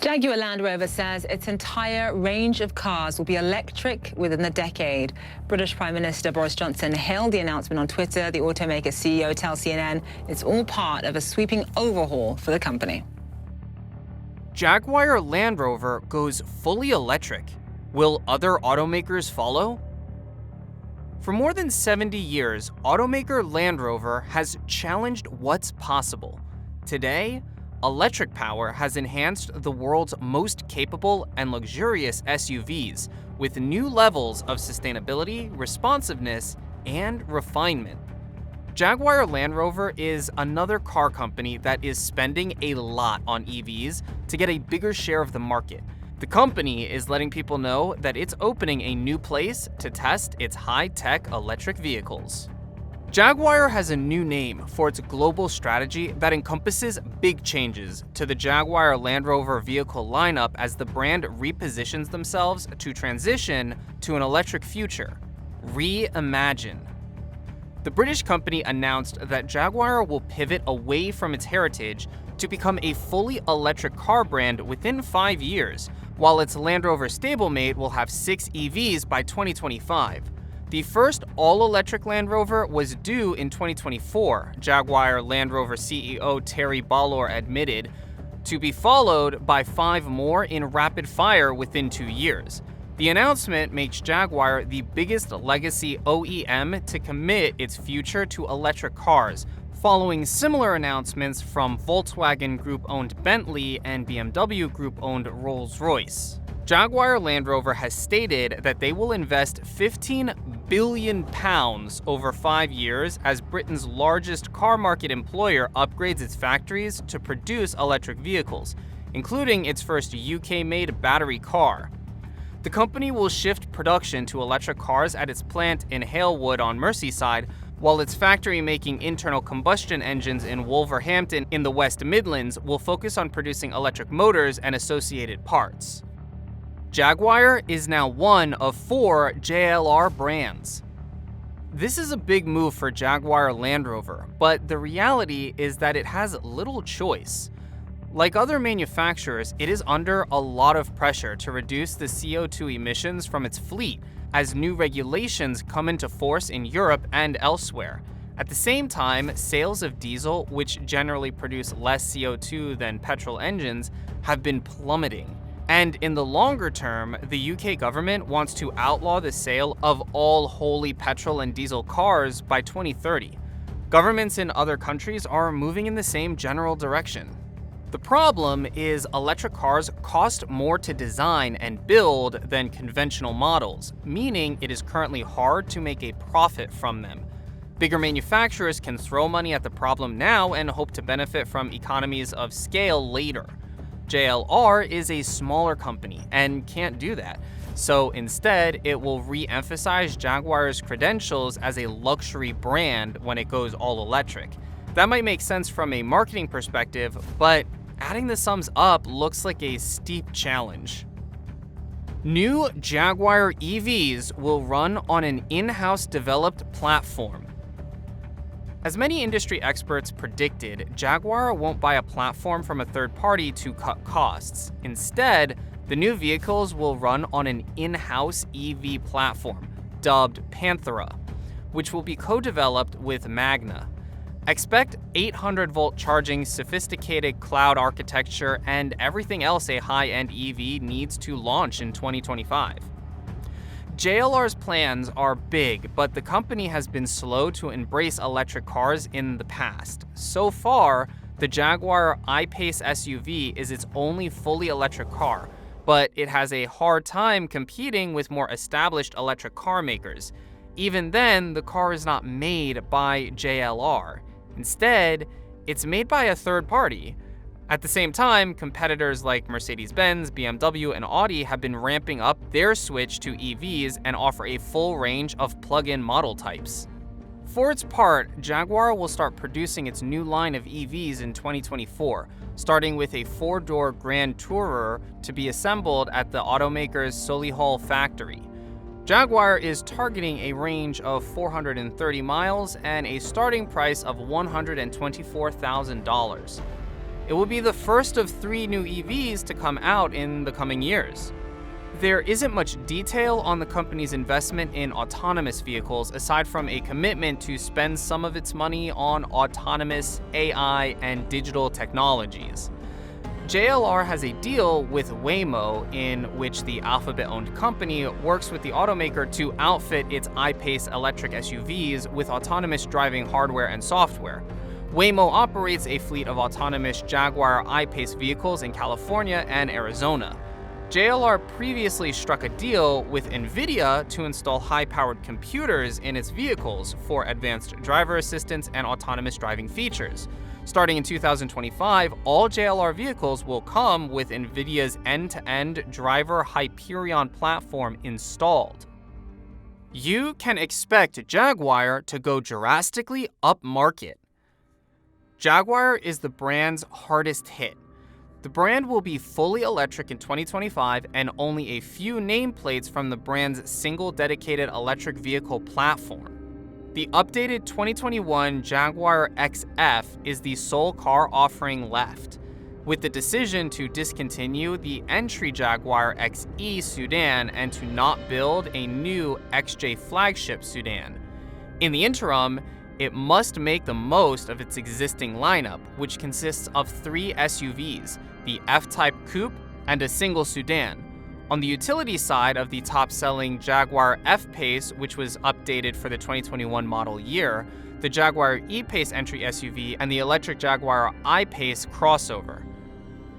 Jaguar Land Rover says its entire range of cars will be electric within the decade. British Prime Minister Boris Johnson hailed the announcement on Twitter. The automaker CEO tells CNN it's all part of a sweeping overhaul for the company. Jaguar Land Rover goes fully electric. Will other automakers follow? For more than 70 years, automaker Land Rover has challenged what's possible. Today, electric power has enhanced the world's most capable and luxurious SUVs with new levels of sustainability, responsiveness, and refinement. Jaguar Land Rover is another car company that is spending a lot on EVs to get a bigger share of the market. The company is letting people know that it's opening a new place to test its high-tech electric vehicles. Jaguar has a new name for its global strategy that encompasses big changes to the Jaguar Land Rover vehicle lineup as the brand repositions themselves to transition to an electric future. Reimagine. The British company announced that Jaguar will pivot away from its heritage to become a fully electric car brand within 5 years, while its Land Rover stablemate will have 6 EVs by 2025. The first all-electric Land Rover was due in 2024, Jaguar Land Rover CEO Terry Bollor admitted, to be followed by 5 more in rapid fire within 2 years. The announcement makes Jaguar the biggest legacy OEM to commit its future to electric cars, following similar announcements from Volkswagen Group-owned Bentley and BMW Group-owned Rolls-Royce. Jaguar Land Rover has stated that they will invest £15 billion over 5 years as Britain's largest car market employer upgrades its factories to produce electric vehicles, including its first UK-made battery car. The company will shift production to electric cars at its plant in Halewood on Merseyside, while its factory making internal combustion engines in Wolverhampton in the West Midlands will focus on producing electric motors and associated parts. Jaguar is now one of 4 JLR brands. This is a big move for Jaguar Land Rover, but the reality is that it has little choice. Like other manufacturers, it is under a lot of pressure to reduce the CO2 emissions from its fleet as new regulations come into force in Europe and elsewhere. At the same time, sales of diesel, which generally produce less CO2 than petrol engines, have been plummeting. And in the longer term, the UK government wants to outlaw the sale of all wholly petrol and diesel cars by 2030. Governments in other countries are moving in the same general direction. The problem is electric cars cost more to design and build than conventional models, meaning it is currently hard to make a profit from them. Bigger manufacturers can throw money at the problem now and hope to benefit from economies of scale later. JLR is a smaller company and can't do that. So instead, it will re-emphasize Jaguar's credentials as a luxury brand when it goes all electric. That might make sense from a marketing perspective, but adding the sums up looks like a steep challenge. New Jaguar EVs will run on an in-house developed platform. As many industry experts predicted, Jaguar won't buy a platform from a third party to cut costs. Instead, the new vehicles will run on an in-house EV platform, dubbed Panthera, which will be co-developed with Magna. Expect 800-volt charging, sophisticated cloud architecture, and everything else a high-end EV needs to launch in 2025. JLR's plans are big, but the company has been slow to embrace electric cars in the past. So far, the Jaguar I-Pace SUV is its only fully electric car, but it has a hard time competing with more established electric car makers. Even then, the car is not made by JLR. Instead, it's made by a third party. At the same time, competitors like Mercedes-Benz, BMW, and Audi have been ramping up their switch to EVs and offer a full range of plug-in model types. For its part, Jaguar will start producing its new line of EVs in 2024, starting with a 4-door Grand Tourer to be assembled at the Automakers Solihull factory. Jaguar is targeting a range of 430 miles and a starting price of $124,000. It will be the first of 3 new EVs to come out in the coming years. There isn't much detail on the company's investment in autonomous vehicles aside from a commitment to spend some of its money on autonomous AI and digital technologies. JLR has a deal with Waymo in which the Alphabet-owned company works with the automaker to outfit its I-Pace electric SUVs with autonomous driving hardware and software. Waymo operates a fleet of autonomous Jaguar I-Pace vehicles in California and Arizona. JLR previously struck a deal with NVIDIA to install high-powered computers in its vehicles for advanced driver assistance and autonomous driving features. Starting in 2025, all JLR vehicles will come with NVIDIA's end-to-end driver Hyperion platform installed. You can expect Jaguar to go drastically upmarket. Jaguar is the brand's hardest hit. The brand will be fully electric in 2025, and only a few nameplates from the brand's single dedicated electric vehicle platform. The updated 2021 Jaguar XF is the sole car offering left, with the decision to discontinue the entry Jaguar XE sedan and to not build a new XJ flagship sedan. In the interim, it must make the most of its existing lineup, which consists of 3 SUVs, the F-Type Coupe, and a single sedan. On the utility side of the top-selling Jaguar F-Pace, which was updated for the 2021 model year, the Jaguar E-Pace entry SUV, and the electric Jaguar I-Pace crossover.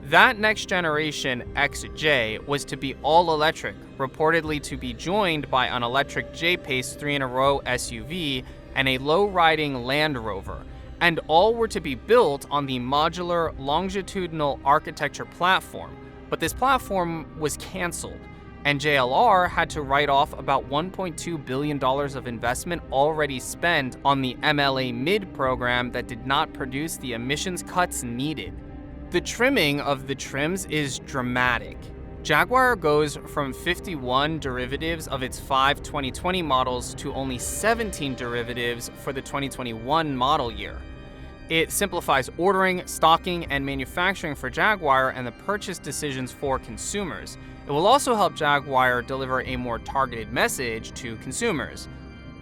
That next-generation XJ was to be all-electric, reportedly to be joined by an electric J-Pace 3-in-a-row SUV and a low-riding Land Rover, and all were to be built on the modular longitudinal architecture platform. But this platform was canceled, and JLR had to write off about $1.2 billion of investment already spent on the MLA MID program that did not produce the emissions cuts needed. The trimming of the trims is dramatic. Jaguar goes from 51 derivatives of its 5 2020 models to only 17 derivatives for the 2021 model year. It simplifies ordering, stocking, and manufacturing for Jaguar and the purchase decisions for consumers. It will also help Jaguar deliver a more targeted message to consumers.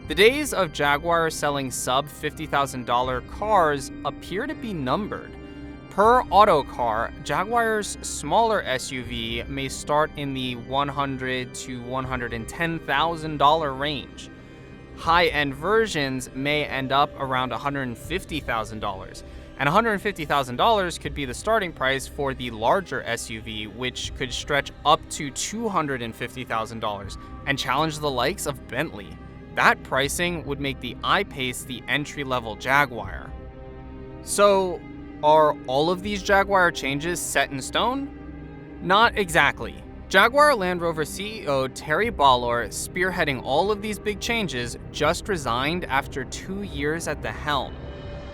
The days of Jaguar selling sub-$50,000 cars appear to be numbered. Per Autocar, Jaguar's smaller SUV may start in the $100,000 to $110,000 range. High-end versions may end up around $150,000, and $150,000 could be the starting price for the larger SUV, which could stretch up to $250,000 and challenge the likes of Bentley. That pricing would make the I-Pace the entry-level Jaguar. So, are all of these Jaguar changes set in stone? Not exactly. Jaguar Land Rover CEO Terry Bollor, spearheading all of these big changes, just resigned after 2 years at the helm.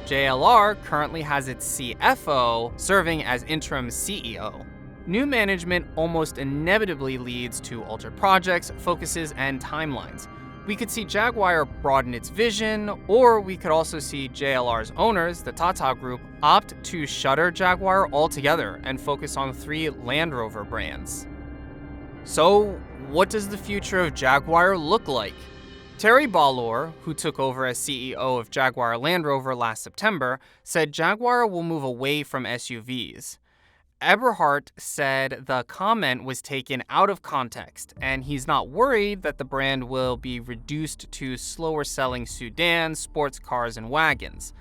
JLR currently has its CFO serving as interim CEO. New management almost inevitably leads to altered projects, focuses, and timelines. We could see Jaguar broaden its vision, or we could also see JLR's owners, the Tata Group, opt to shutter Jaguar altogether and focus on 3 Land Rover brands. So, what does the future of Jaguar look like? Terry Bollor, who took over as CEO of Jaguar Land Rover last September, said Jaguar will move away from SUVs. Eberhardt said the comment was taken out of context, and he's not worried that the brand will be reduced to slower-selling sedans, sports cars, and wagons.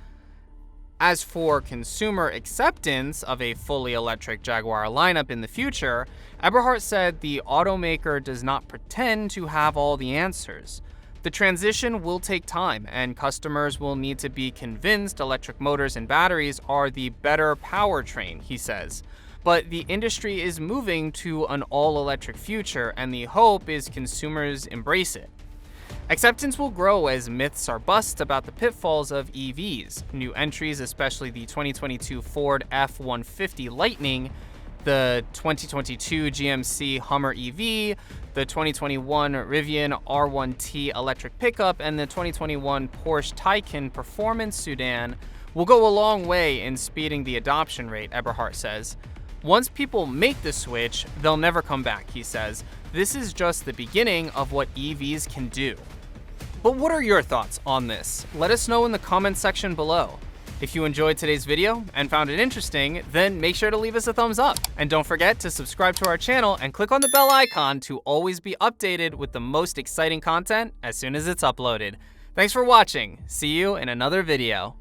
As for consumer acceptance of a fully electric Jaguar lineup in the future, Eberhardt said the automaker does not pretend to have all the answers. The transition will take time, and customers will need to be convinced electric motors and batteries are the better powertrain, he says. But the industry is moving to an all-electric future, and the hope is consumers embrace it. Acceptance will grow as myths are busted about the pitfalls of EVs. New entries, especially the 2022 Ford F-150 Lightning, the 2022 GMC Hummer EV, the 2021 Rivian R1T electric pickup, and the 2021 Porsche Taycan performance sedan, will go a long way in speeding the adoption rate, Eberhardt says. Once people make the switch, they'll never come back, he says. This is just the beginning of what EVs can do. But what are your thoughts on this? Let us know in the comments section below. If you enjoyed today's video and found it interesting, then make sure to leave us a thumbs up. And don't forget to subscribe to our channel and click on the bell icon to always be updated with the most exciting content as soon as it's uploaded. Thanks for watching. See you in another video.